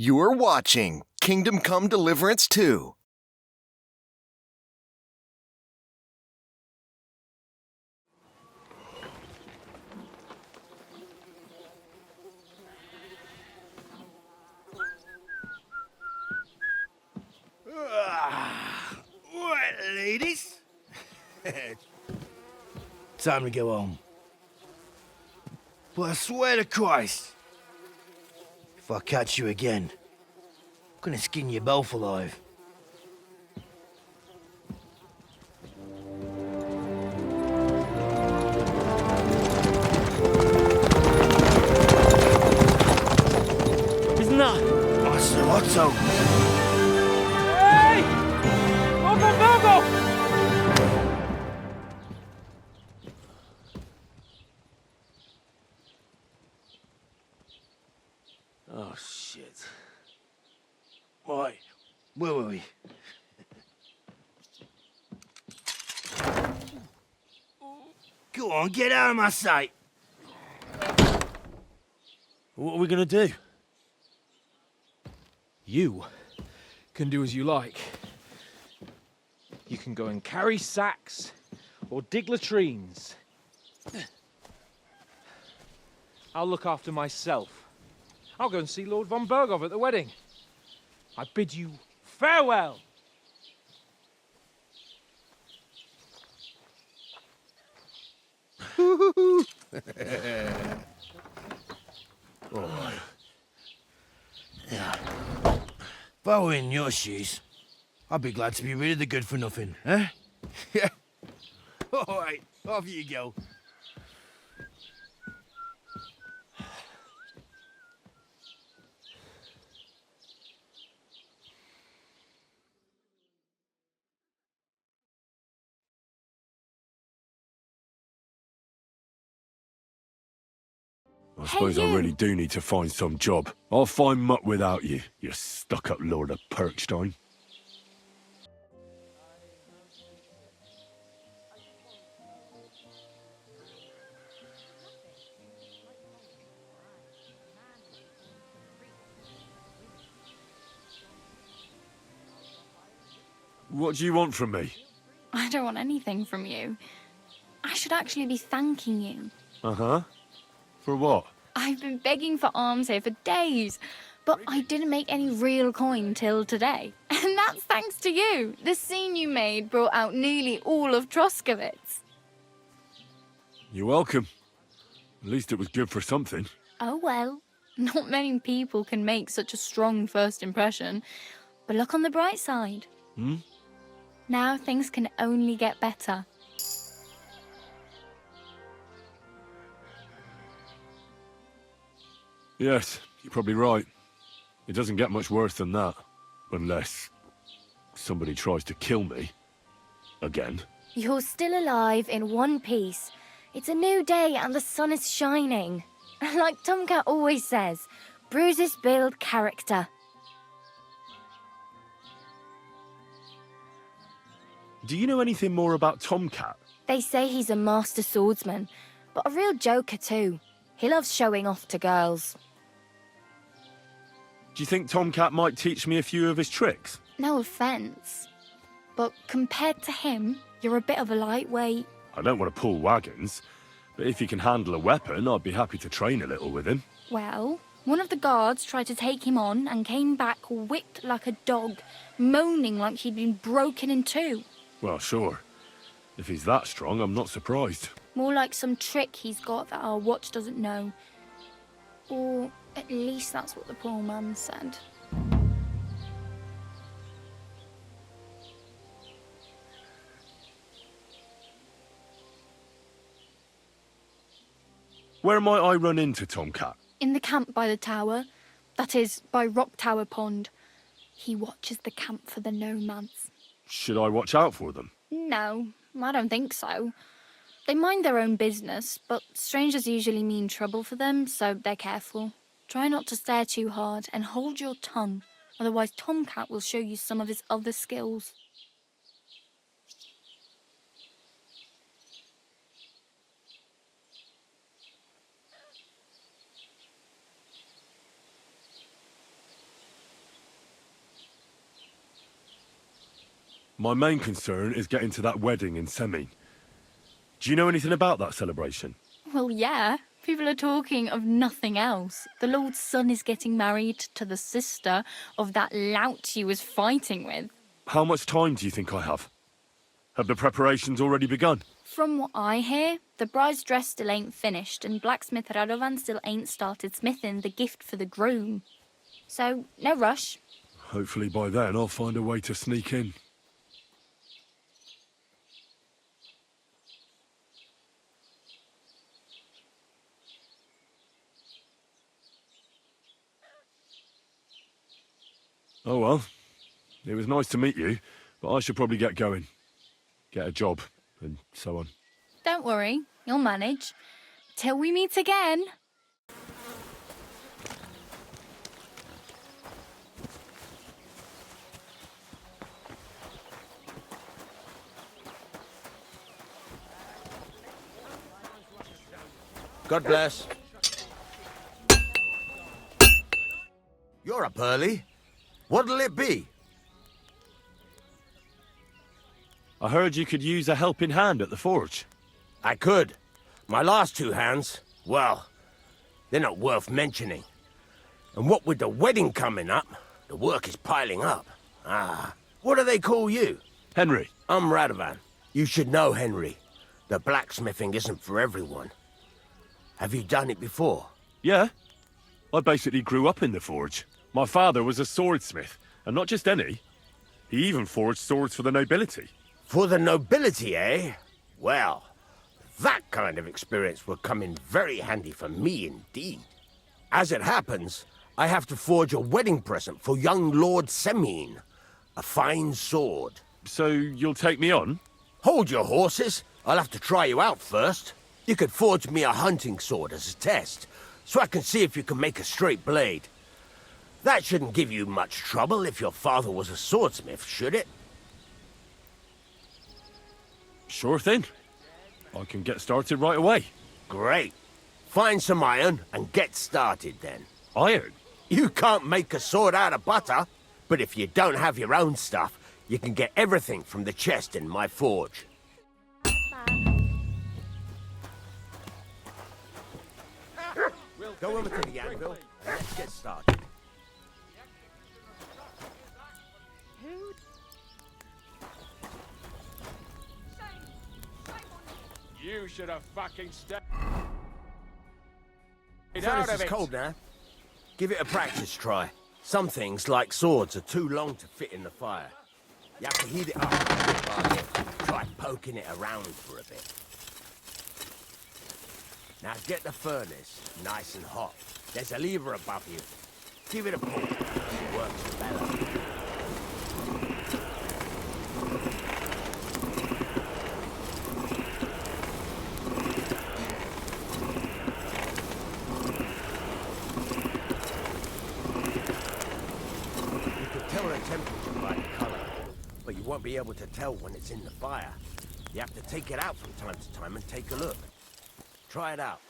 You're watching Kingdom Come Deliverance 2. Right, ladies. Time to go home. But I swear to Christ, if I catch you again, I'm gonna skin you both alive. Isn't that? What's the motto? Hey! Go! Oh, shit. Right, where were we? Go on, get out of my sight. What are we gonna do? You can do as you like. You can go and carry sacks or dig latrines. I'll look after myself. I'll go and see Lord von Berghoff at the wedding. I bid you farewell. Alright. Yeah. If I were in your shoes, I'd be glad to be rid of the good for nothing, eh? Yeah. Alright, off you go. I suppose I really do need to find some job. I'll find muck without you, you stuck-up Lord of Perkstein. What do you want from me? I don't want anything from you. I should actually be thanking you. Uh-huh. For what? I've been begging for alms here for days, but I didn't make any real coin till today. And that's thanks to you. The scene you made brought out nearly all of Troskowitz. You're welcome. At least it was good for something. Oh well, not many people can make such a strong first impression. But look on the bright side. Hmm? Now things can only get better. Yes, you're probably right. It doesn't get much worse than that. Unless somebody tries to kill me. Again. You're still alive in one piece. It's a new day and the sun is shining. Like Tomcat always says, bruises build character. Do you know anything more about Tomcat? They say he's a master swordsman, but a real joker too. He loves showing off to girls. Do you think Tomcat might teach me a few of his tricks? No offence, but compared to him, you're a bit of a lightweight. I don't want to pull wagons, but if he can handle a weapon, I'd be happy to train a little with him. Well, one of the guards tried to take him on and came back whipped like a dog, moaning like he'd been broken in two. Well, sure. If he's that strong, I'm not surprised. More like some trick he's got that our watch doesn't know. Or at least that's what the poor man said. Where might I run into Tomcat? In the camp by the tower. That is, by Rock Tower Pond. He watches the camp for the nomads. Should I watch out for them? No, I don't think so. They mind their own business, but strangers usually mean trouble for them, so they're careful. Try not to stare too hard and hold your tongue, otherwise Tomcat will show you some of his other skills. My main concern is getting to that wedding in Semine. Do you know anything about that celebration? Well, yeah. People are talking of nothing else. The Lord's son is getting married to the sister of that lout he was fighting with. How much time do you think I have? Have the preparations already begun? From what I hear, the bride's dress still ain't finished, and Blacksmith Radovan still ain't started smithing the gift for the groom. So, no rush. Hopefully by then I'll find a way to sneak in. Oh well, it was nice to meet you, but I should probably get going. Get a job, and so on. Don't worry, you'll manage. Till we meet again. God bless. You're up early. What'll it be? I heard you could use a helping hand at the forge. I could. My last two hands, well, they're not worth mentioning. And what with the wedding coming up, the work is piling up. What do they call you? Henry. I'm Radovan. You should know, Henry. The blacksmithing isn't for everyone. Have you done it before? Yeah. I basically grew up in the forge. My father was a swordsmith, and not just any. He even forged swords for the nobility. For the nobility, eh? Well, that kind of experience will come in very handy for me indeed. As it happens, I have to forge a wedding present for young Lord Semine. A fine sword. So you'll take me on? Hold your horses. I'll have to try you out first. You could forge me a hunting sword as a test, so I can see if you can make a straight blade. That shouldn't give you much trouble if your father was a swordsmith, should it? Sure thing. I can get started right away. Great. Find some iron and get started then. Iron? You can't make a sword out of butter, but if you don't have your own stuff, you can get everything from the chest in my forge. Go over to the anvil and let's get started. You should have fucking stepped The furnace is cold now. Give it a practice try. Some things, like swords, are too long to fit in the fire. You have to heat it up bit by bit. Try poking it around for a bit. Now get the furnace nice and hot. There's a lever above you. Give it a pull. It works better. Temperature by the color, but you won't be able to tell when it's in the fire. You have to take it out from time to time and take a look. Try it out.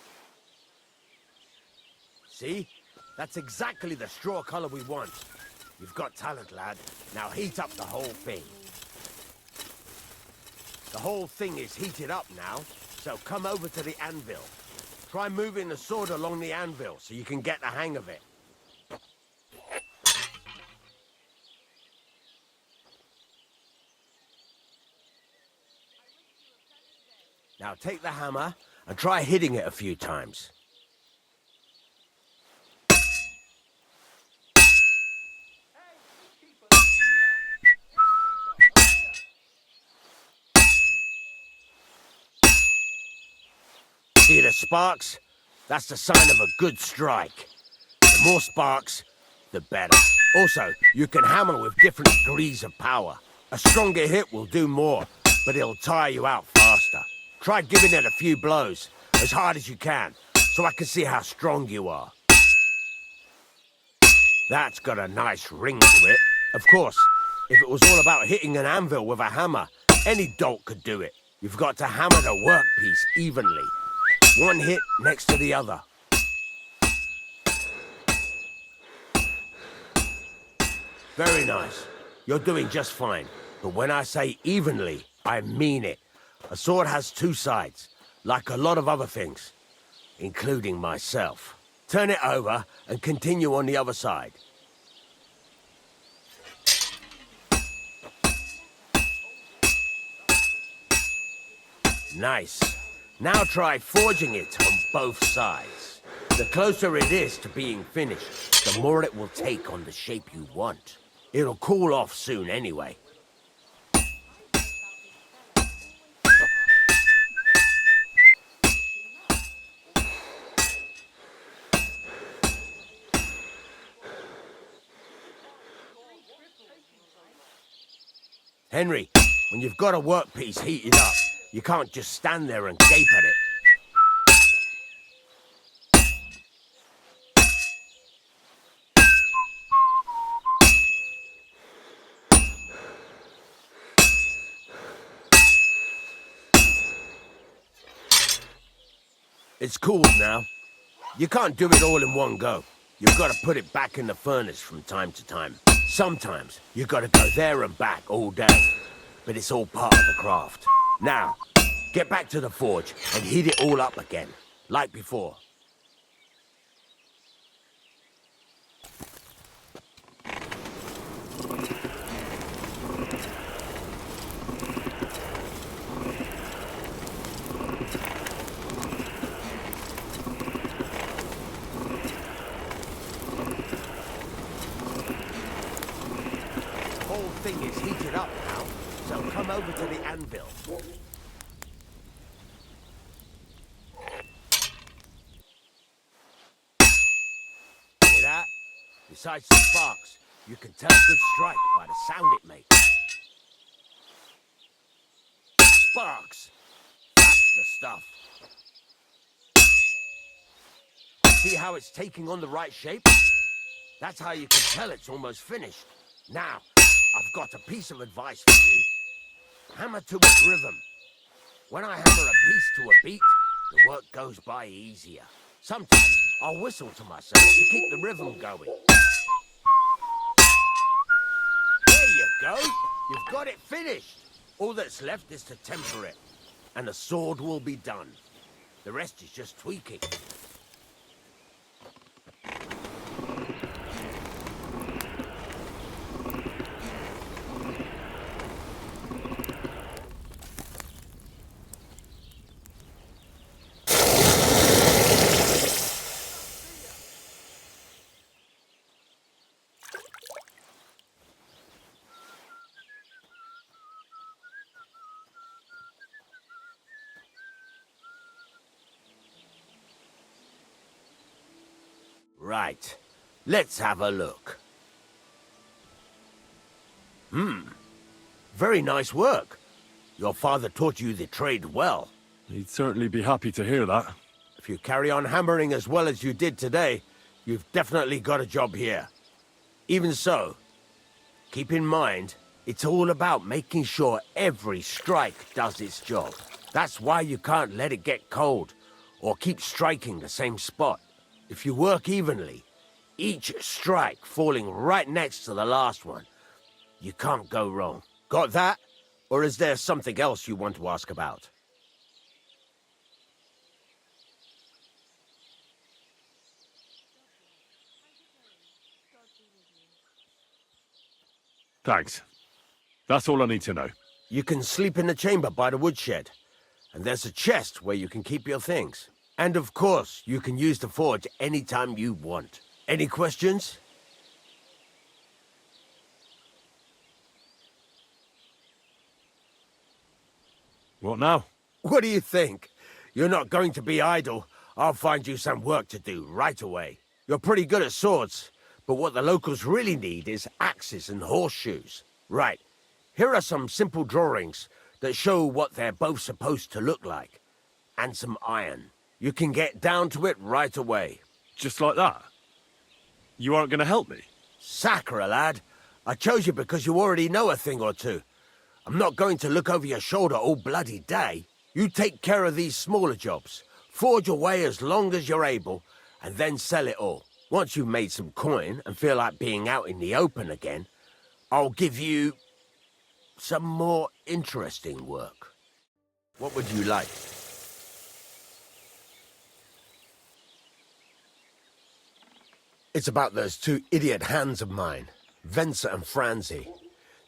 See? That's exactly the straw color we want. You've got talent, lad. Now heat up the whole thing. The whole thing is heated up now, so come over to the anvil. Try moving the sword along the anvil so you can get the hang of it. Now take the hammer and try hitting it a few times. See the sparks? That's the sign of a good strike. The more sparks, the better. Also, you can hammer with different degrees of power. A stronger hit will do more, but it'll tire you out faster. Try giving it a few blows, as hard as you can, so I can see how strong you are. That's got a nice ring to it. Of course, if it was all about hitting an anvil with a hammer, any dolt could do it. You've got to hammer the workpiece evenly. One hit next to the other. Very nice. You're doing just fine. But when I say evenly, I mean it. A sword has two sides, like a lot of other things, including myself. Turn it over and continue on the other side. Nice. Now try forging it on both sides. The closer it is to being finished, the more it will take on the shape you want. It'll cool off soon anyway. Henry, when you've got a workpiece heated up, you can't just stand there and gape at it. It's cooled now. You can't do it all in one go. You've got to put it back in the furnace from time to time. Sometimes you've got to go there and back all day. But it's all part of the craft. Now, get back to the forge and heat it all up again, like before. The whole thing is heated up now, so come over to the anvil. Hear that? Besides the sparks, you can tell a good strike by the sound it makes. Sparks! That's the stuff. See how it's taking on the right shape? That's how you can tell it's almost finished. Now, I've got a piece of advice for you. Hammer to its rhythm. When I hammer a piece to a beat, the work goes by easier. Sometimes I'll whistle to myself to keep the rhythm going. There you go. You've got it finished. All that's left is to temper it, and the sword will be done. The rest is just tweaking. Right. Let's have a look. Very nice work. Your father taught you the trade well. He'd certainly be happy to hear that. If you carry on hammering as well as you did today, you've definitely got a job here. Even so, keep in mind, it's all about making sure every strike does its job. That's why you can't let it get cold, or keep striking the same spot. If you work evenly, each strike falling right next to the last one, you can't go wrong. Got that? Or is there something else you want to ask about? Thanks. That's all I need to know. You can sleep in the chamber by the woodshed, and there's a chest where you can keep your things. And of course, you can use the forge anytime you want. Any questions? What now? What do you think? You're not going to be idle. I'll find you some work to do right away. You're pretty good at swords, but what the locals really need is axes and horseshoes. Right, here are some simple drawings that show what they're both supposed to look like. And some iron. You can get down to it right away. Just like that? You aren't going to help me? Sacre, lad. I chose you because you already know a thing or two. I'm not going to look over your shoulder all bloody day. You take care of these smaller jobs. Forge away as long as you're able, and then sell it all. Once you've made some coin and feel like being out in the open again, I'll give you some more interesting work. What would you like? It's about those two idiot hands of mine, Venser and Franzi.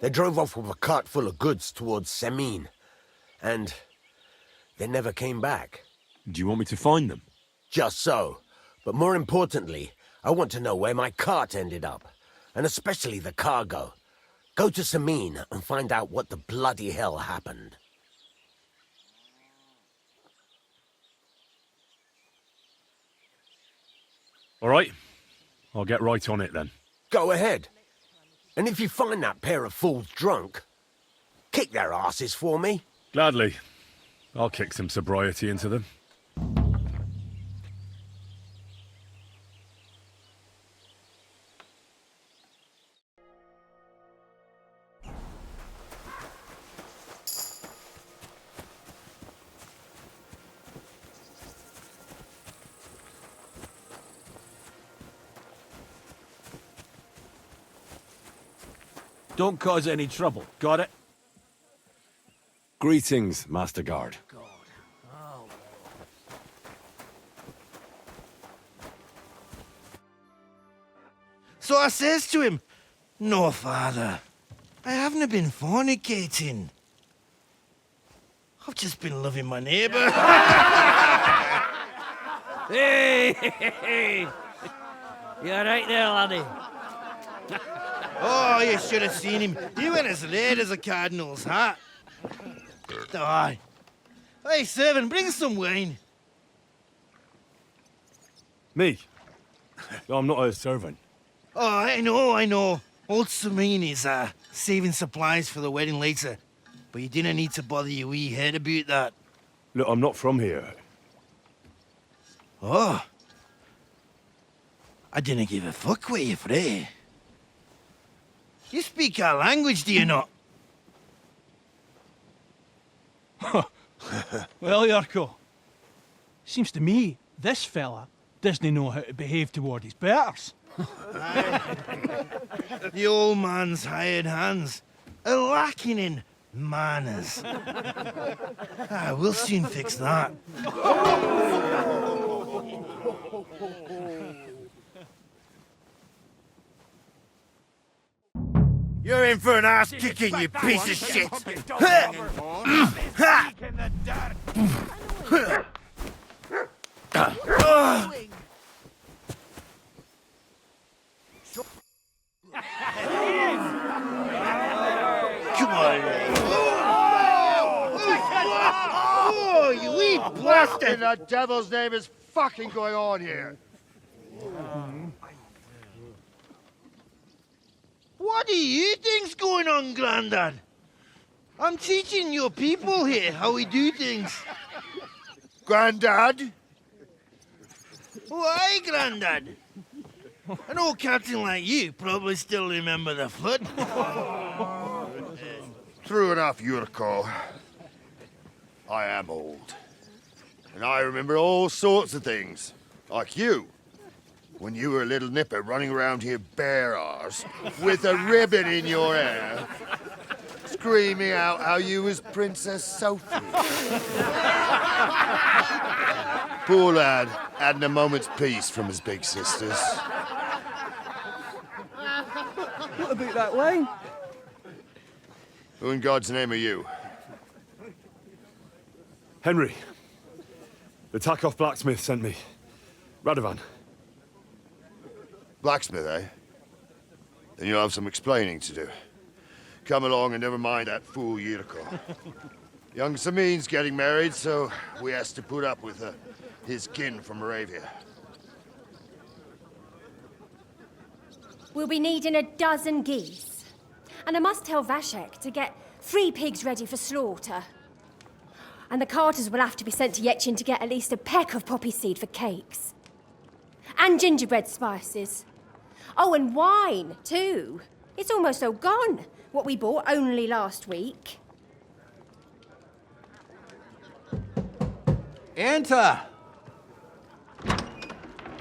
They drove off with a cart full of goods towards Semine, and they never came back. Do you want me to find them? Just so. But more importantly, I want to know where my cart ended up, and especially the cargo. Go to Semine and find out what the bloody hell happened. All right. I'll get right on it then. Go ahead. And if you find that pair of fools drunk, kick their asses for me. Gladly. I'll kick some sobriety into them. Don't cause any trouble. Got it? Greetings, Master Guard. So I says to him, "No, father, I haven't been fornicating. I've just been loving my neighbour." Hey! You alright there, laddie? Oh, you should have seen him. He went as red as a cardinal's hat. Aye. Hey, servant, bring some wine. Me? I'm not a servant. Oh, I know. Old Semine is saving supplies for the wedding later. But you didn't need to bother your wee head about that. Look, I'm not from here. Oh. I didn't give a fuck what you pray. You speak our language, do you not? Well, Jurko, seems to me this fella doesn't know how to behave toward his betters. The old man's hired hands are lacking in manners. We'll soon fix that. You're in for an ass kicking, you piece of shit! Come on! Oh, you wee What in the devil's name is fucking going on here? What do you think's going on, Grandad? I'm teaching your people here how we do things. Grandad? Why, Grandad? An old captain like you probably still remember the flood. True enough, Jurko. I am old. And I remember all sorts of things. Like you. When you were a little nipper running around here bare arse, with a ribbon in your hair, screaming out how you was Princess Sophie. Poor lad, hadn't a moment's peace from his big sisters. What about that line? Who in God's name are you? Henry. The Takeoff Blacksmith sent me. Radovan. Blacksmith, eh? Then you'll have some explaining to do. Come along and never mind that fool Jurko. Young Semine's getting married, so we has to put up with his kin from Moravia. We'll be needing a dozen geese. And I must tell Vashek to get 3 pigs ready for slaughter. And the carters will have to be sent to Yetchin to get at least a peck of poppy seed for cakes. And gingerbread spices. Oh, and wine, too. It's almost all gone, what we bought only last week. Enter!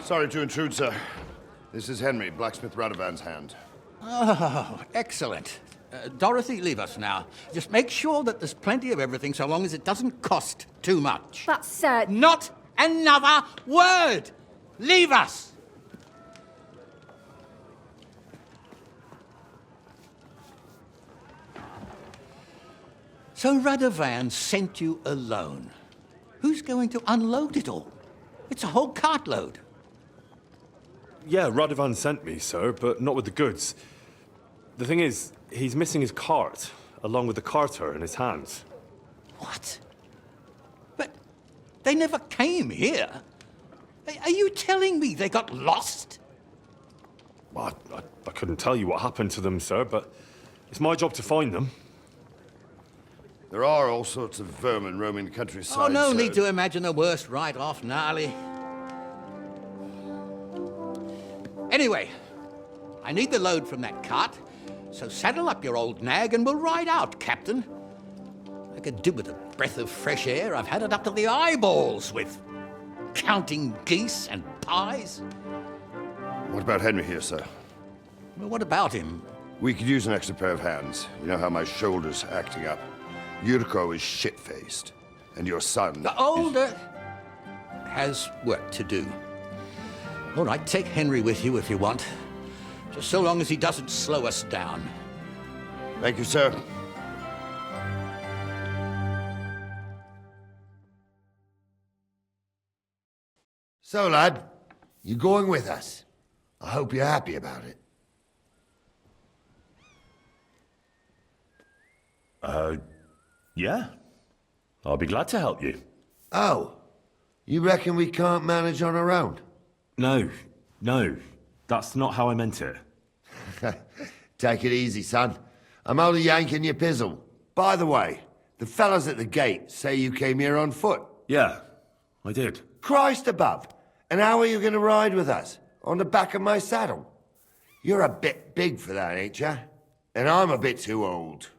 Sorry to intrude, sir. This is Henry, Blacksmith Radovan's hand. Oh, excellent. Dorothy, leave us now. Just make sure that there's plenty of everything so long as it doesn't cost too much. But, sir... Not another word! Leave us! So Radovan sent you alone. Who's going to unload it all? It's a whole cartload. Yeah, Radovan sent me, sir, but not with the goods. The thing is, he's missing his cart, along with the carter in his hands. What? But they never came here. Are you telling me they got lost? Well, I couldn't tell you what happened to them, sir, but it's my job to find them. There are all sorts of vermin roaming the countryside. Oh, no sir. need to imagine the worst right off, Gnarly. Anyway, I need the load from that cart, so saddle up your old nag and we'll ride out, Captain. I could do with a breath of fresh air. I've had it up to the eyeballs with counting geese and pies. What about Henry here, sir? Well, what about him? We could use an extra pair of hands. You know how my shoulder's acting up. Jurko is shit-faced. And your son... The older has work to do. All right, take Henry with you if you want. Just so long as he doesn't slow us down. Thank you, sir. So, lad, you going with us? I hope you're happy about it. Yeah. I'll be glad to help you. Oh, you reckon we can't manage on our own? No. That's not how I meant it. Take it easy, son. I'm only yanking your pizzle. By the way, the fellas at the gate say you came here on foot. Yeah, I did. Christ above! And how are you going to ride with us? On the back of my saddle? You're a bit big for that, ain't ya? And I'm a bit too old.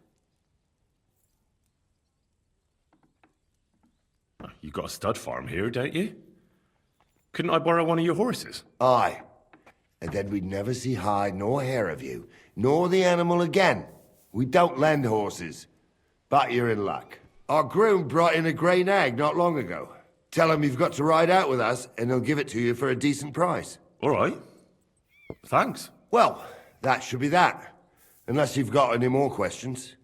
You've got a stud farm here, don't you? Couldn't I borrow one of your horses? Aye. And then we'd never see hide nor hair of you, nor the animal again. We don't lend horses. But you're in luck. Our groom brought in a grey nag not long ago. Tell him you've got to ride out with us, and he'll give it to you for a decent price. All right. Thanks. Well, that should be that. Unless you've got any more questions.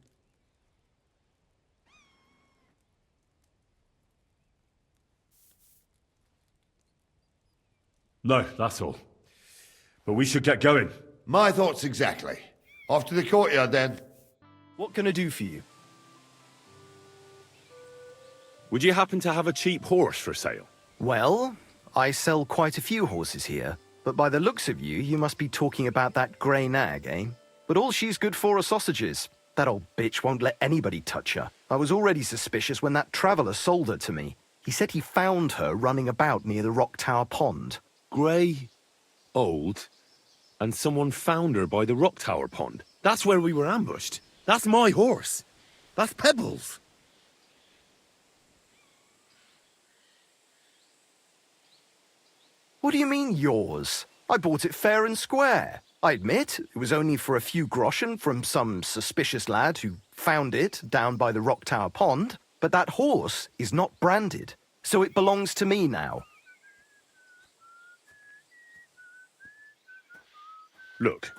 No, that's all. But we should get going. My thoughts exactly. Off to the courtyard, then. What can I do for you? Would you happen to have a cheap horse for sale? Well, I sell quite a few horses here, but by the looks of you, you must be talking about that grey nag, eh? But all she's good for are sausages. That old bitch won't let anybody touch her. I was already suspicious when that traveller sold her to me. He said he found her running about near the Rock Tower Pond. Grey, old, and someone found her by the Rock Tower Pond. That's where we were ambushed. That's my horse. That's Pebbles. What do you mean, yours? I bought it fair and square. I admit, it was only for a few groschen from some suspicious lad who found it down by the Rock Tower Pond, but that horse is not branded, so it belongs to me now. Look,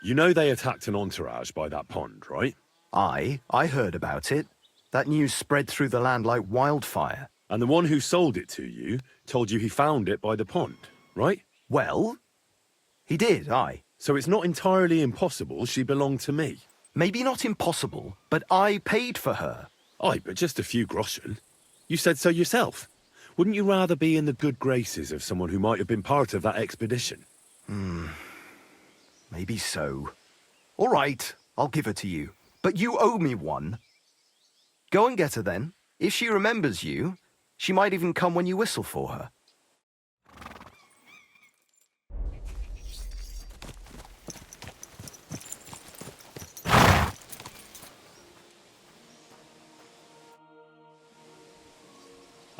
you know they attacked an entourage by that pond, right? I heard about it. That news spread through the land like wildfire. And the one who sold it to you told you he found it by the pond, right? Well, he did, aye. So it's not entirely impossible she belonged to me. Maybe not impossible, but I paid for her. Aye, but just a few groschen. You said so yourself. Wouldn't you rather be in the good graces of someone who might have been part of that expedition? Maybe so. All right, I'll give her to you. But you owe me one. Go and get her then. If she remembers you, she might even come when you whistle for her.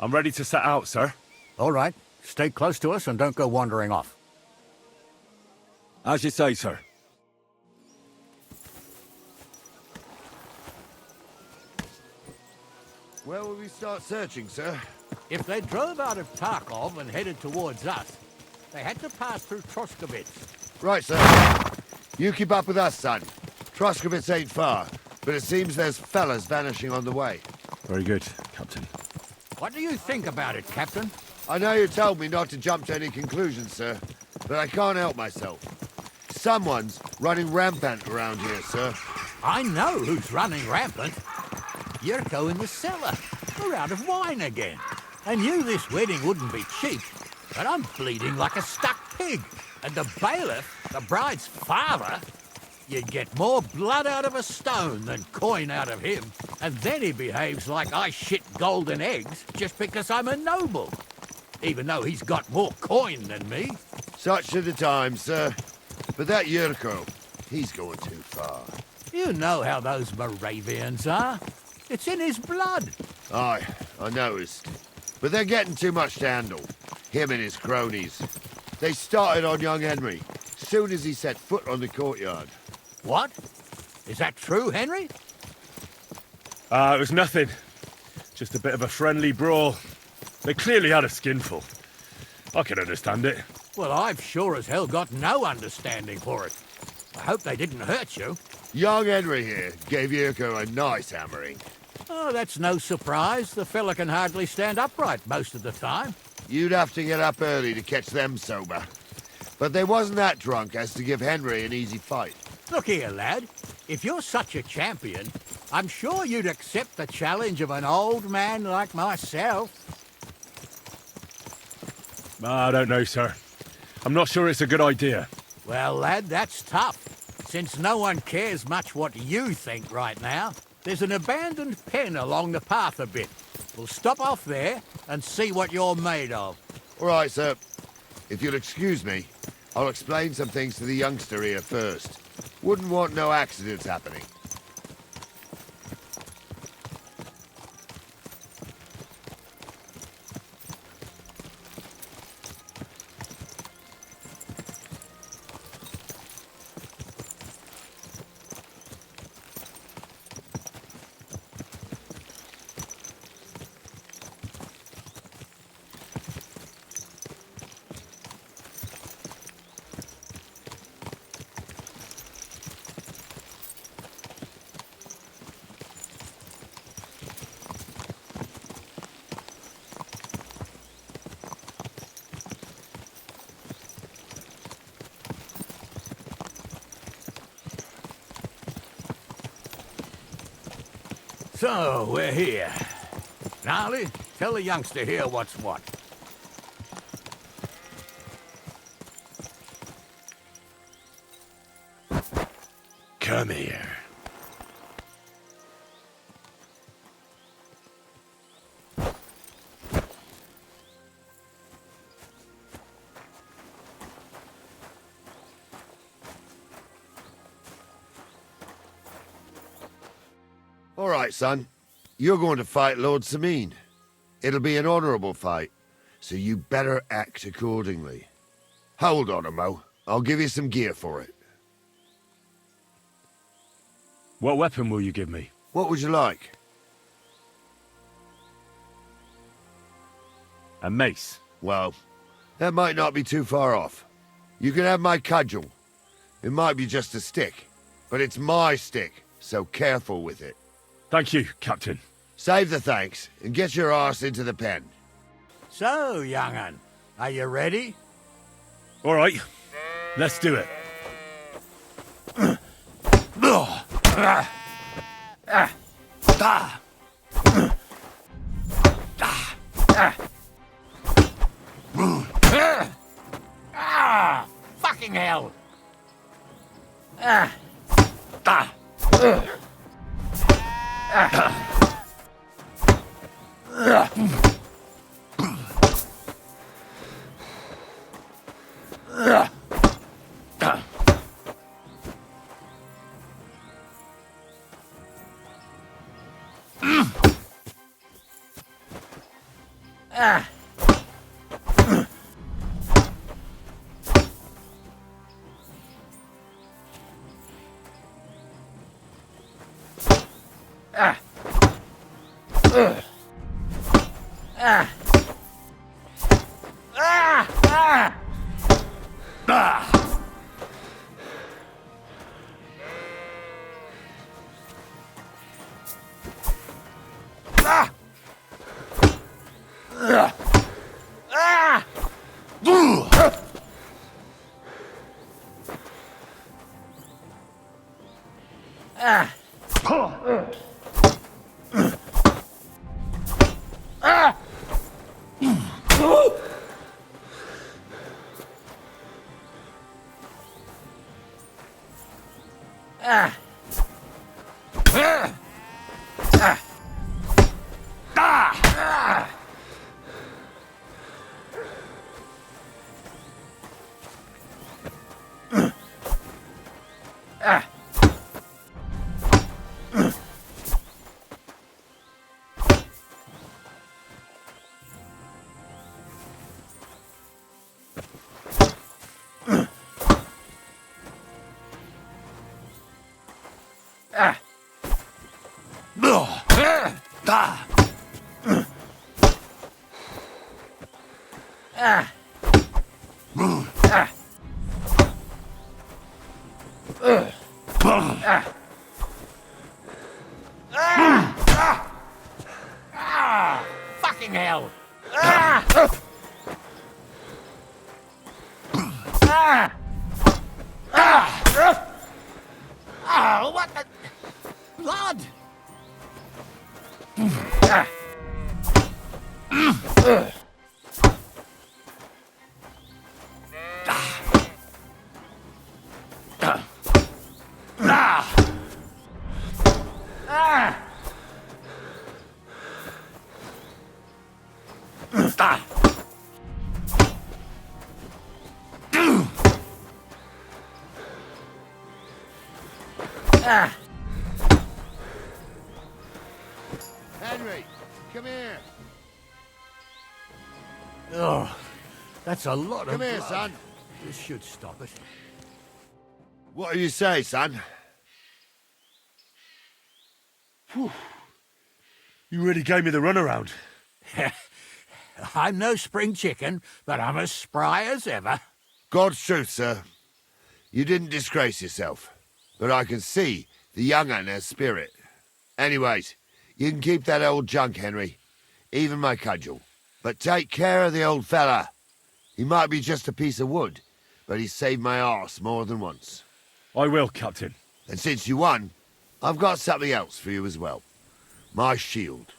I'm ready to set out, sir. All right. Stay close to us and don't go wandering off. As you say, sir. Where will we start searching, sir? If they drove out of Tarkov and headed towards us, they had to pass through Troskowitz. Right, sir. You keep up with us, son. Troskowitz ain't far, but it seems there's fellas vanishing on the way. Very good, Captain. What do you think about it, Captain? I know you told me not to jump to any conclusions, sir, but I can't help myself. Someone's running rampant around here, sir. I know who's running rampant. Jurko in the cellar. We're out of wine again. I knew this wedding wouldn't be cheap, but I'm bleeding like a stuck pig. And the bailiff, the bride's father, you'd get more blood out of a stone than coin out of him. And then he behaves like I shit golden eggs just because I'm a noble. Even though he's got more coin than me. Such are the times, sir. But that Jurko, he's going too far. You know how those Moravians are. It's in his blood. Aye, I noticed. But they're getting too much to handle. Him and his cronies. They started on young Henry, soon as he set foot on the courtyard. What? Is that true, Henry? It was nothing. Just a bit of a friendly brawl. They clearly had a skinful. I can understand it. Well, I've sure as hell got no understanding for it. I hope they didn't hurt you. Young Henry here gave Jurko a nice hammering. Oh, that's no surprise. The fella can hardly stand upright most of the time. You'd have to get up early to catch them sober. But they wasn't that drunk as to give Henry an easy fight. Look here, lad. If you're such a champion, I'm sure you'd accept the challenge of an old man like myself. I don't know, sir. I'm not sure it's a good idea. Well, lad, that's tough. Since no one cares much what you think right now, there's an abandoned pen along the path a bit. We'll stop off there and see what you're made of. All right, sir. If you'll excuse me, I'll explain some things to the youngster here first. Wouldn't want no accidents happening. So, we're here. Gnarly, tell the youngster here what's what. Come here. All right, son. You're going to fight Lord Semine. It'll be an honorable fight, so you better act accordingly. Hold on a mo. I'll give you some gear for it. What weapon will you give me? What would you like? A mace. Well, that might not be too far off. You can have my cudgel. It might be just a stick, but it's my stick, so careful with it. Thank you, Captain. Save the thanks, and get your arse into the pen. So, young'un, are you ready? All right, let's do it. Fucking hell! Fucking hell! Oh, what the... Blood! Henry, come here. Oh, that's a lot of Come here, blood. son. This should stop it. What do you say, son? You really gave me the runaround. I'm no spring chicken, but I'm as spry as ever. God's truth, sir. You didn't disgrace yourself, but I can see the young un has spirit. Anyways, you can keep that old junk, Henry. Even my cudgel. But take care of the old fella. He might be just a piece of wood, but he's saved my arse more than once. I will, Captain. And since you won, I've got something else for you as well. My shield.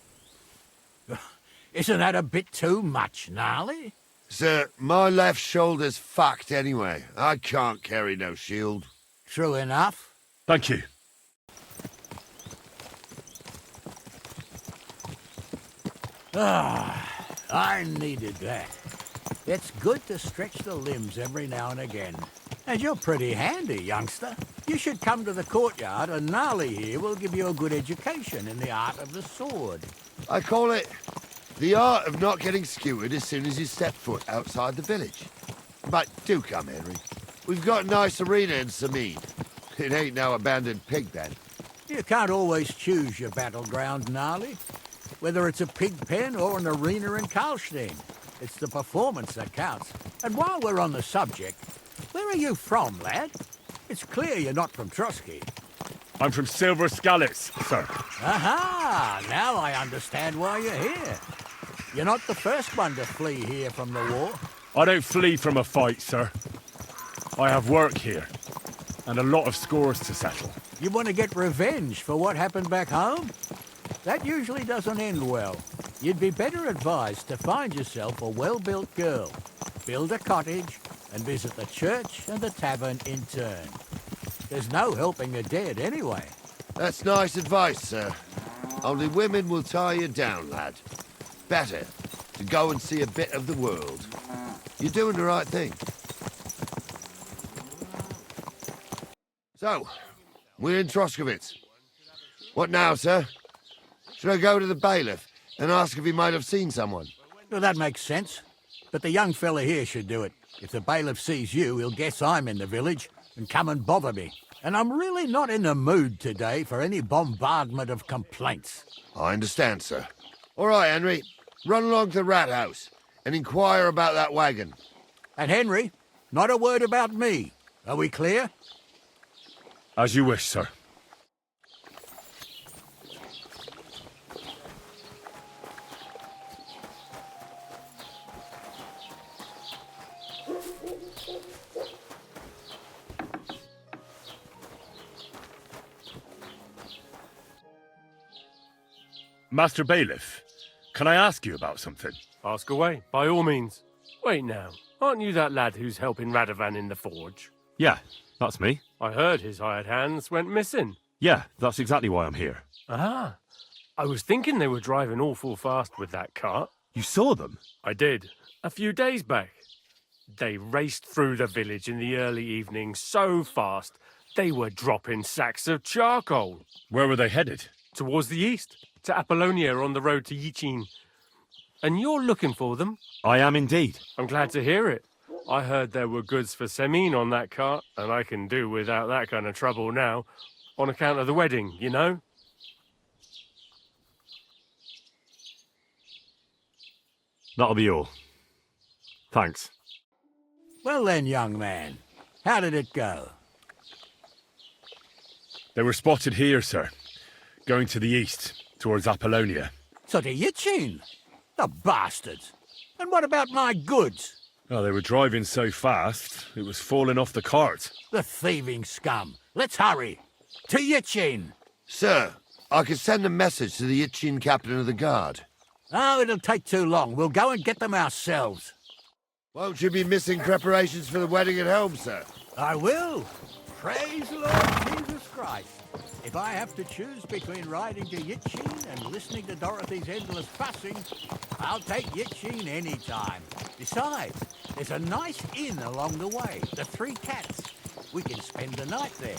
Isn't that a bit too much, Gnarly? Sir, my left shoulder's fucked anyway. I can't carry no shield. True enough. Thank you. I needed that. It's good to stretch the limbs every now and again. And you're pretty handy, youngster. You should come to the courtyard, and Gnarly here will give you a good education in the art of the sword. I call it the art of not getting skewered as soon as you step foot outside the village. But do come, Henry. We've got a nice arena in Semine. It ain't no abandoned pig pen. You can't always choose your battleground, Gnarly. Whether it's a pig pen or an arena in Karlstein, it's the performance that counts. And while we're on the subject, where are you from, lad? It's clear you're not from Troskey. I'm from Silver Scallops, sir. Aha! Now I understand why you're here. You're not the first one to flee here from the war. I don't flee from a fight, sir. I have work here, and a lot of scores to settle. You want to get revenge for what happened back home? That usually doesn't end well. You'd be better advised to find yourself a well-built girl, build a cottage, and visit the church and the tavern in turn. There's no helping the dead anyway. That's nice advice, sir. Only women will tie you down, lad. Better to go and see a bit of the world. You're doing the right thing. So, we're in Troskowitz. What now, sir? Should I go to the bailiff and ask if he might have seen someone? Well, that makes sense. But the young fella here should do it. If the bailiff sees you, he'll guess I'm in the village and come and bother me. And I'm really not in the mood today for any bombardment of complaints. I understand, sir. All right, Henry. run along to the rat house and inquire about that wagon. And Henry, not a word about me. Are we clear? As you wish, sir. Master Bailiff, can I ask you about something? Ask away, by all means. Wait now, aren't you that lad who's helping Radovan in the forge? Yeah, that's me. I heard his hired hands went missing. Yeah, that's exactly why I'm here. Ah, I was thinking they were driving awful fast with that cart. You saw them? I did, a few days back. They raced through the village in the early evening so fast, they were dropping sacks of charcoal. Where were they headed? Towards the east, to Apollonia on the road to Yichin. And you're looking for them? I am indeed. I'm glad to hear it. I heard there were goods for Semine on that cart, and I can do without that kind of trouble now, on account of the wedding, you know? That'll be all. Thanks. Well then, young man, how did it go? They were spotted here, sir. Going to the east, towards Apollonia. So to Yichin? The bastards! And what about my goods? Oh, they were driving so fast, it was falling off the cart. The thieving scum! Let's hurry! To Yichin! Sir, I could send a message to the Yichin captain of the guard. Oh, it'll take too long. We'll go and get them ourselves. Won't you be missing preparations for the wedding at home, sir? I will. Praise the Lord Jesus Christ. If I have to choose between riding to Yichin and listening to Dorothy's endless fussing, I'll take Yichin any time. Besides, there's a nice inn along the way, the Three Cats. We can spend the night there.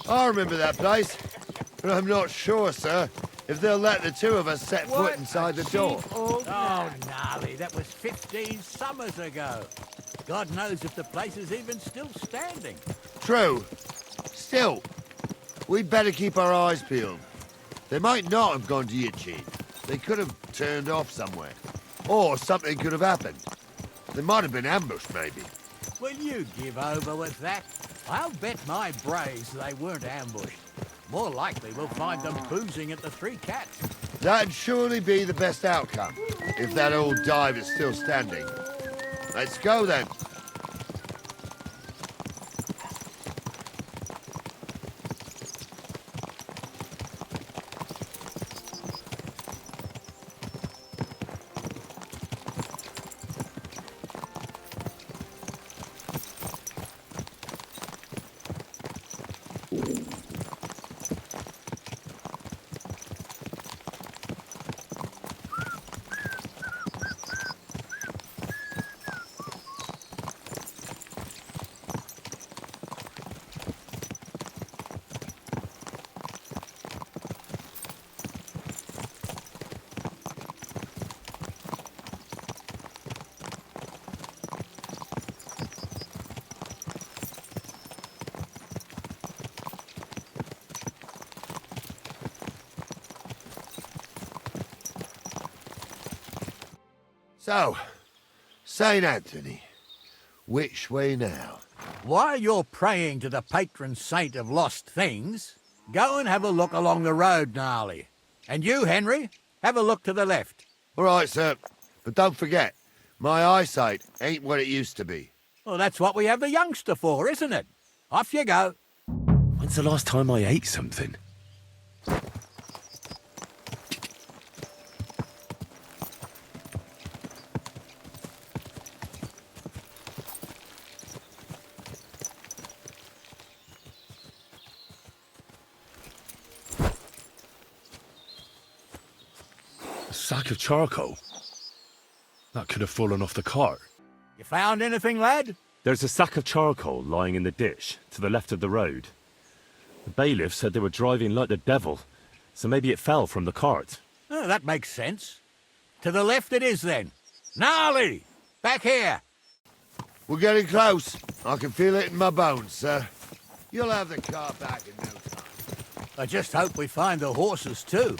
I remember that place, but I'm not sure, sir, if they'll let the two of us set foot inside the door. Oh, Gnarly, that was 15 summers ago. God knows if the place is even still standing. True. Still, we'd better keep our eyes peeled. They might not have gone to Yichin. They could have turned off somewhere. Or something could have happened. They might have been ambushed, maybe. Will you give over with that? I'll bet my braves they weren't ambushed. More likely we'll find them boozing at the Three Cats. That'd surely be the best outcome, if that old dive is still standing. Let's go, then. So, St. Anthony, which way now? While you're praying to the patron saint of lost things, go and have a look along the road, Gnarly. And you, Henry, have a look to the left. All right, sir. But don't forget, my eyesight ain't what it used to be. Well, that's what we have the youngster for, isn't it? Off you go. When's the last time I ate something? Sack of charcoal? That could have fallen off the cart. You found anything, lad? There's a sack of charcoal lying in the ditch to the left of the road. The bailiff said they were driving like the devil, so maybe it fell from the cart. Oh, that makes sense. To the left it is, then. Gnarly! Back here! We're getting close. I can feel it in my bones, sir. You'll have the car back in no time. I just hope we find the horses, too.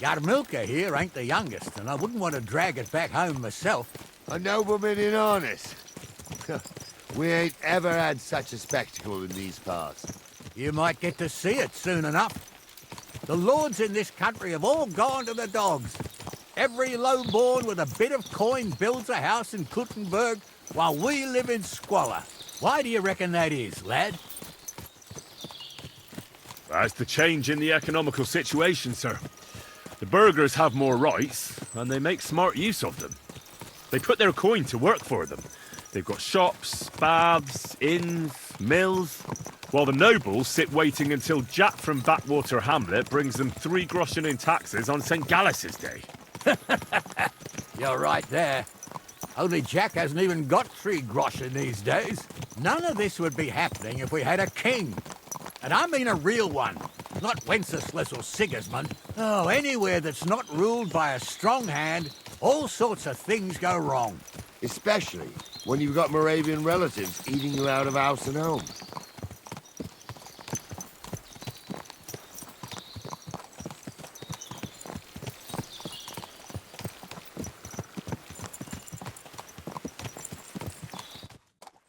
Yarmilka here ain't the youngest, and I wouldn't want to drag it back home myself. A nobleman in harness. We ain't ever had such a spectacle in these parts. You might get to see it soon enough. The lords in this country have all gone to the dogs. Every lowborn with a bit of coin builds a house in Kuttenberg while we live in squalor. Why do you reckon that is, lad? That's the change in the economical situation, sir. The burghers have more rights, and they make smart use of them. They put their coin to work for them. They've got shops, baths, inns, mills, while the nobles sit waiting until Jack from Backwater Hamlet brings them 3 groschen in taxes on St. Gallus's Day. You're right there. Only Jack hasn't even got 3 groschen these days. None of this would be happening if we had a king. And I mean a real one, not Wenceslas or Sigismund. Oh, anywhere that's not ruled by a strong hand, all sorts of things go wrong. Especially when you've got Moravian relatives eating you out of house and home.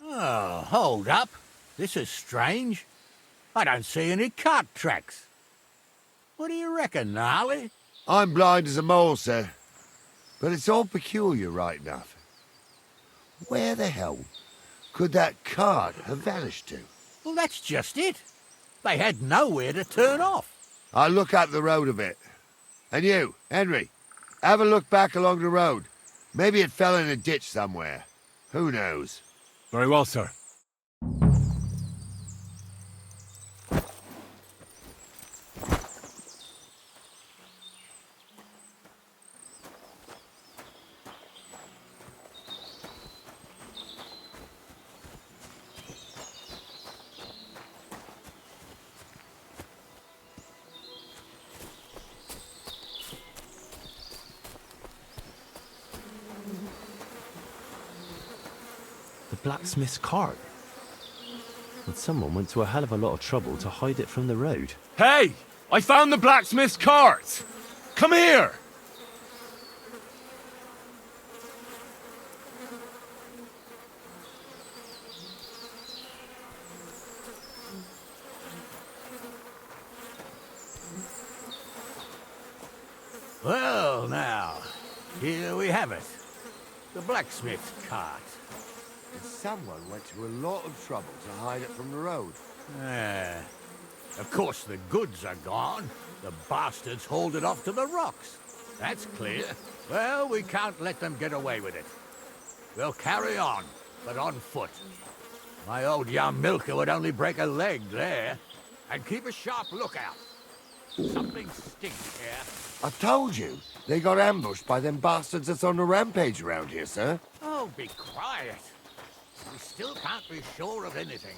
Oh, hold up. This is strange. I don't see any cart tracks. What do you reckon, Gnarly? I'm blind as a mole, sir. But it's all peculiar, right enough. Where the hell could that cart have vanished to? Well, that's just it. They had nowhere to turn off. I'll look up the road a bit. And you, Henry, have a look back along the road. Maybe it fell in a ditch somewhere. Who knows? Very well, sir. Blacksmith's cart. And someone went to a hell of a lot of trouble to hide it from the road. Hey! I found the blacksmith's cart! Come here! Well, now, here we have it. The blacksmith's cart. And someone went to a lot of trouble to hide it from the road. Of course, the goods are gone. The bastards hauled it off to the rocks. That's clear. Well, we can't let them get away with it. We'll carry on, but on foot. My old Yarmilka would only break a leg there. And keep a sharp lookout. Something stinks here. I told you, they got ambushed by them bastards that's on the rampage around here, sir. Oh, be quiet. We still can't be sure of anything.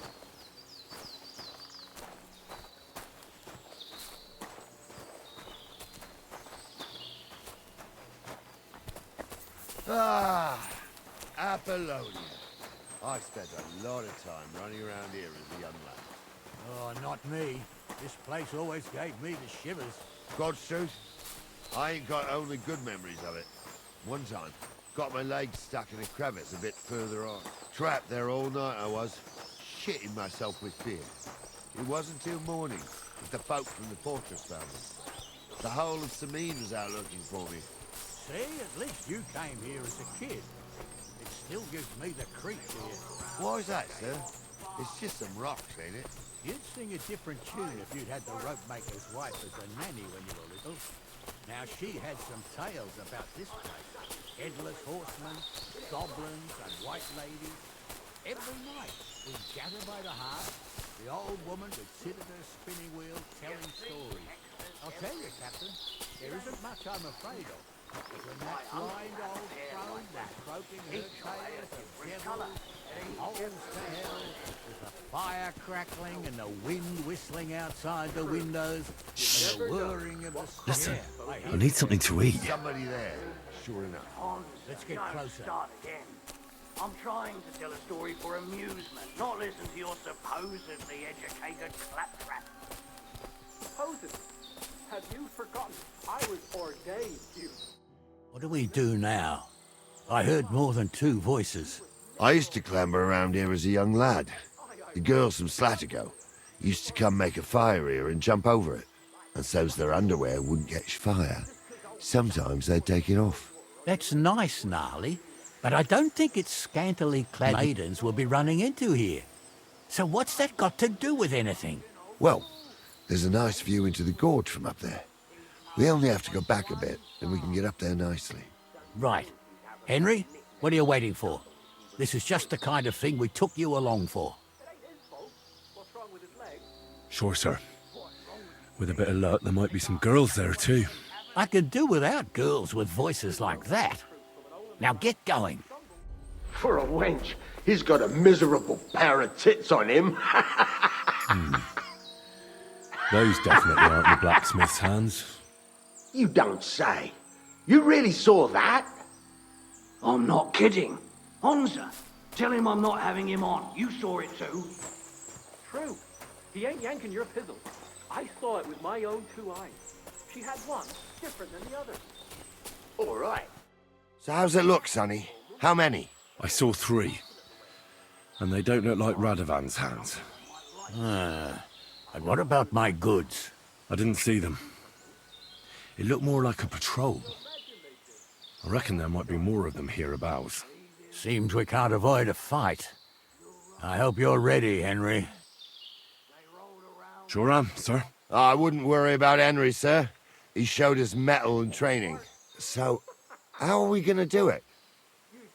Ah, Apollonia. I spent a lot of time running around here as a young lad. Oh, not me. This place always gave me the shivers. God's truth, I ain't got only good memories of it. One time, got my legs stuck in a crevice a bit further on. Trapped there all night I was, shitting myself with fear. It wasn't till morning that the folk from the fortress found me. The whole of Semine was out looking for me. See, at least you came here as a kid. It still gives me the creeps here. Why's that, sir? It's just some rocks, ain't it? You'd sing a different tune if you'd had the ropemaker's wife as a nanny when you were little. Now, she had some tales about this place. Headless horsemen, goblins, and white ladies. Every night, we'd gather by the hearth. The old woman would sit at her spinning wheel telling stories. I'll tell you, Captain, there isn't much I'm afraid of. When that blind old crone was croaking her tales of devils, holes to hell, with the fire crackling and the wind whistling outside the windows, and the whirring of the Listen, I I need something to eat. Somebody there, sure enough. Let's get closer. Start again. I'm trying to tell a story for amusement, not listen to your supposedly educated claptrap. Supposedly? Have You've forgotten. I was ordained, you. What do we do now? I heard more than two voices. I used to clamber around here as a young lad. The girls from Slatigo used to come make a fire here and jump over it. And so's their underwear wouldn't catch fire. Sometimes they'd take it off. That's nice, Gnarly, but I don't think it's scantily clad maidens we'll be running into here. So what's that got to do with anything? Well, there's a nice view into the gorge from up there. We only have to go back a bit, and we can get up there nicely. Right. Henry, what are you waiting for? This is just the kind of thing we took you along for. Sure, sir. With a bit of luck, there might be some girls there too. I could do without girls with voices like that. Now get going. For a wench, he's got a miserable pair of tits on him. Those definitely aren't the blacksmith's hands. You don't say. You really saw that? I'm not kidding. Honza, tell him I'm not having him on. You saw it too. True. He ain't yanking your pizzle. I saw it with my own two eyes. She had one, different than the other. All right. So how's it look, Sonny? How many? I saw 3. And they don't look like Radovan's hands. And what about my goods? I didn't see them. It looked more like a patrol. I reckon there might be more of them hereabouts. Seems we can't avoid a fight. I hope you're ready, Henry. Sure am, sir. I wouldn't worry about Henry, sir. He showed us mettle and training. So, how are we going to do it?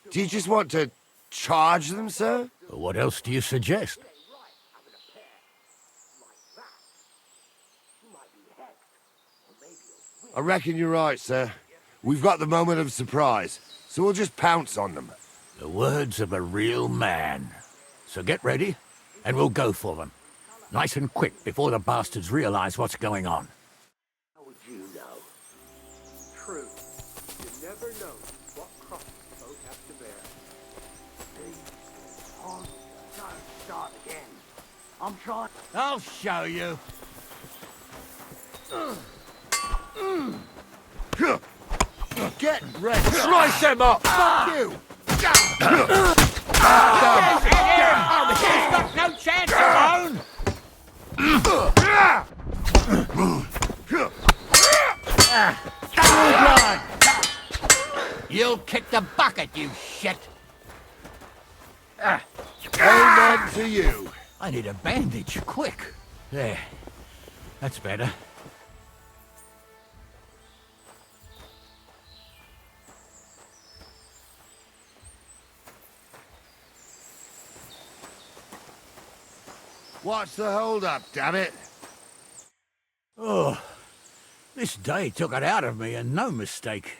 Do you just want to charge them, sir? What else do you suggest? I reckon you're right, sir. We've got the moment of surprise, so we'll just pounce on them. The words of a real man. So get ready, and we'll go for them. Nice and quick, before the bastards realize what's going on. How would you know? True. You never know what crosses folk have to bear. Don't start again. I'm trying. I'll show you. Get ready. Slice them up! Fuck you! He's got no chance alone! You'll kick the bucket, you shit! Amen to you. I need a bandage, quick. There. That's better. What's the hold-up, damn it? Oh, this day took it out of me, and no mistake.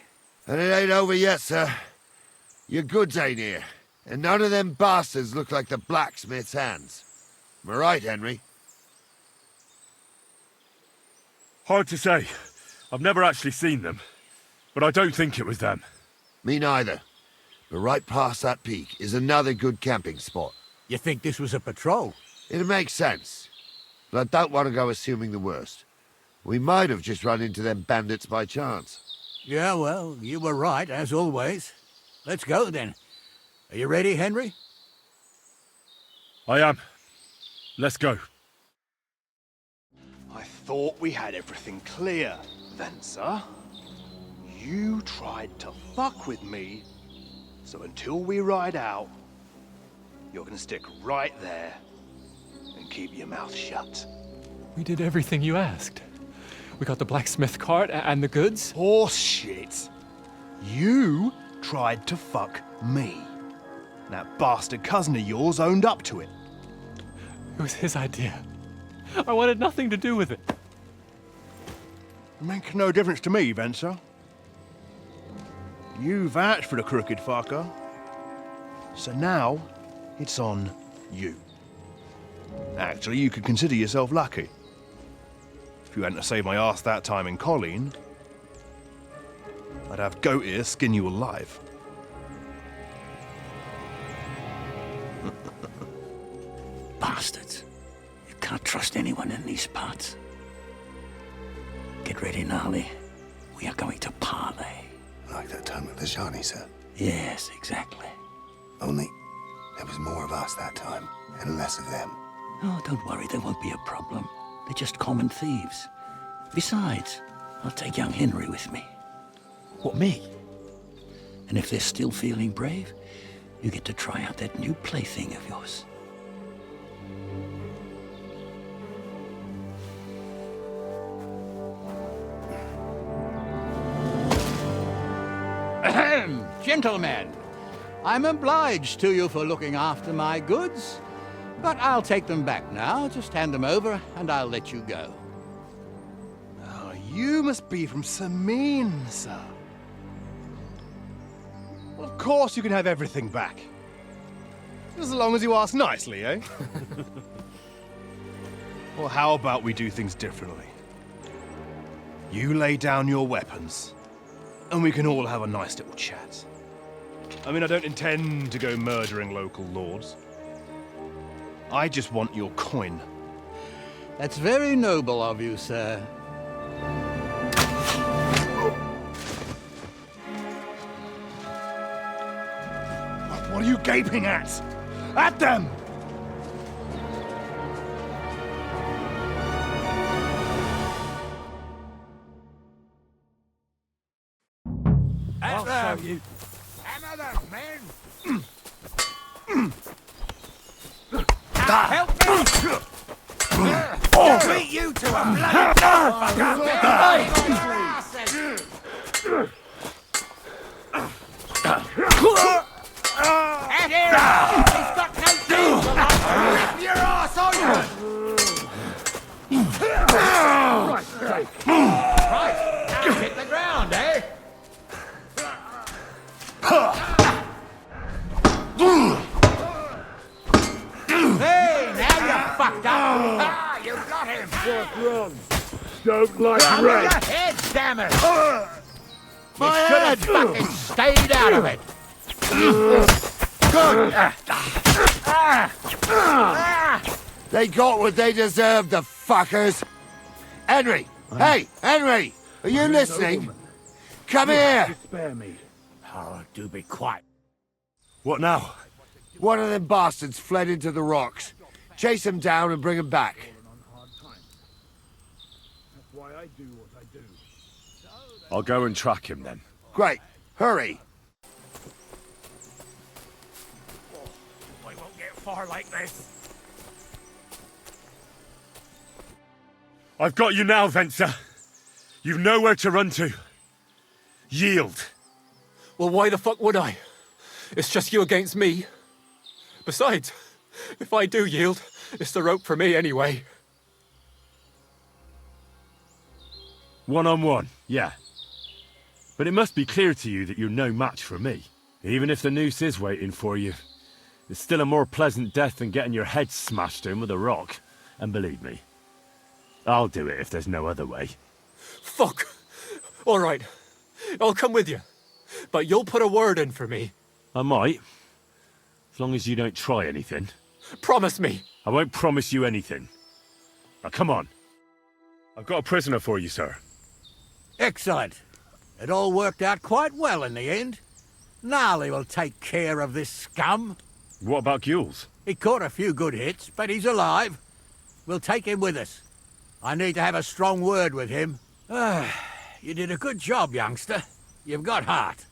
And it ain't over yet, sir. Your goods ain't here, and none of them bastards look like the blacksmith's hands. Am I right, Henry? Hard to say. I've never actually seen them. But I don't think it was them. Me neither. But right past that peak is another good camping spot. You think this was a patrol? It makes sense. But I don't want to go assuming the worst. We might have just run into them bandits by chance. Yeah, well, you were right, as always. Let's go, then. Are you ready, Henry? I am. Let's go. I thought we had everything clear, then, sir. You tried to fuck with me, so until we ride out, you're gonna stick right there and keep your mouth shut. We did everything you asked. We got the blacksmith cart and the goods. Horse shit. You tried to fuck me. That bastard cousin of yours owned up to it. It was his idea. I wanted nothing to do with it. It makes no difference to me, Venser. You vouched for the crooked fucker. So now, it's on you. Actually, you could consider yourself lucky. If you hadn't saved my ass that time in Colleen, I'd have goat ear skin you alive. Bastards. You can't trust anyone in these parts. Get Get ready, Gnarly. We are going to parley. Like that time with the Shani, sir? Yes, exactly. Only there was more of us that time, and less of them. Oh, don't worry, there won't be a problem. They're just common thieves. Besides, I'll take young Henry with me. What, me? And if they're still feeling brave, you get to try out that new plaything of yours. Ahem, gentlemen. I'm obliged to you for looking after my goods, but I'll take them back now. Just hand them over, and I'll let you go. Oh, you must be from Semine, sir. Well, of course you can have everything back. Just as long as you ask nicely, eh? Well, how about we do things differently? You lay down your weapons, and we can all have a nice little chat. I mean, I don't intend to go murdering local lords. I just want your coin. That's very noble of you, sir. What are you gaping at? At them! I'll show you. Hammer them, men! Help me! I'll beat you to a bloody At him! He's got no chance of us! Your ass on you! Right, now hit the ground, eh? Hey, now you're fucked up! Ah, you got him! Run! Don't like Cover red! your head, damn it! You should have fucking stayed out of it! Good! They got what they deserved, the fuckers! Henry! Hey, Henry! Are you listening? Come here! Spare me. Oh, do be quiet. What now? One of them bastards fled into the rocks. Chase him down and bring him back. I'll go and track him then. Great. Hurry. I won't get far like this. I've got you now, Venser. You've nowhere to run to. Yield. Well, why the fuck would I? It's just you against me. Besides, if I do yield, it's the rope for me anyway. 1-on-1, yeah. But it must be clear to you that you're no match for me. Even if the noose is waiting for you, it's still a more pleasant death than getting your head smashed in with a rock. And believe me, I'll do it if there's no other way. Fuck! All right, I'll come with you. But you'll put a word in for me. I might. As long as you don't try anything. Promise me. I won't promise you anything. Now come on. I've got a prisoner for you, sir. Excellent. It all worked out quite well in the end. Gnarly will take care of this scum. What about Gules? He caught a few good hits, but he's alive. We'll take him with us. I need to have a strong word with him. You did a good job, youngster. You've got heart.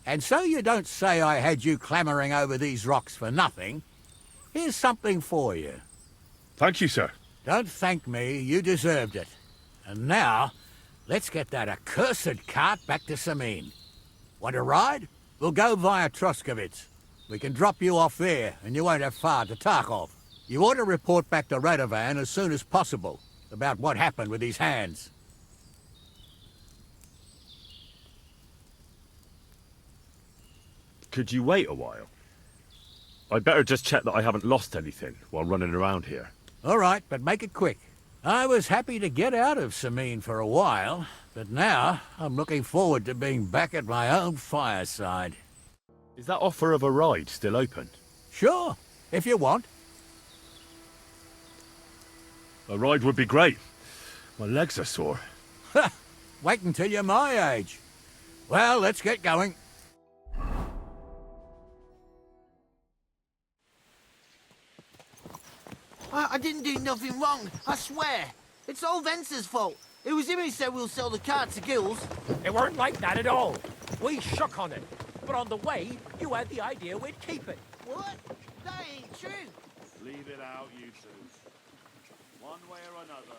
And so you don't say I had you clambering over these rocks for nothing. Here's something for you. Thank you, sir. Don't thank me, you deserved it. And now, let's get that accursed cart back to Semine. Want to ride? We'll go via Troskowitz. We can drop you off there, and you won't have far to Tarkov. You ought to report back to Radovan as soon as possible about what happened with these hands. Could you wait a while? I'd better just check that I haven't lost anything while running around here. All right, but make it quick. I was happy to get out of Semine for a while, but now I'm looking forward to being back at my own fireside. Is that offer of a ride still open? Sure, if you want. A ride would be great. My legs are sore. Wait until you're my age. Well, let's get going. I didn't do nothing wrong, I swear. It's all Vence's fault. It was him who said we'll sell the cart to Gills. It weren't like that at all. We shook on it. But on the way, you had the idea we'd keep it. What? That ain't true. Leave it out, you two. One way or another,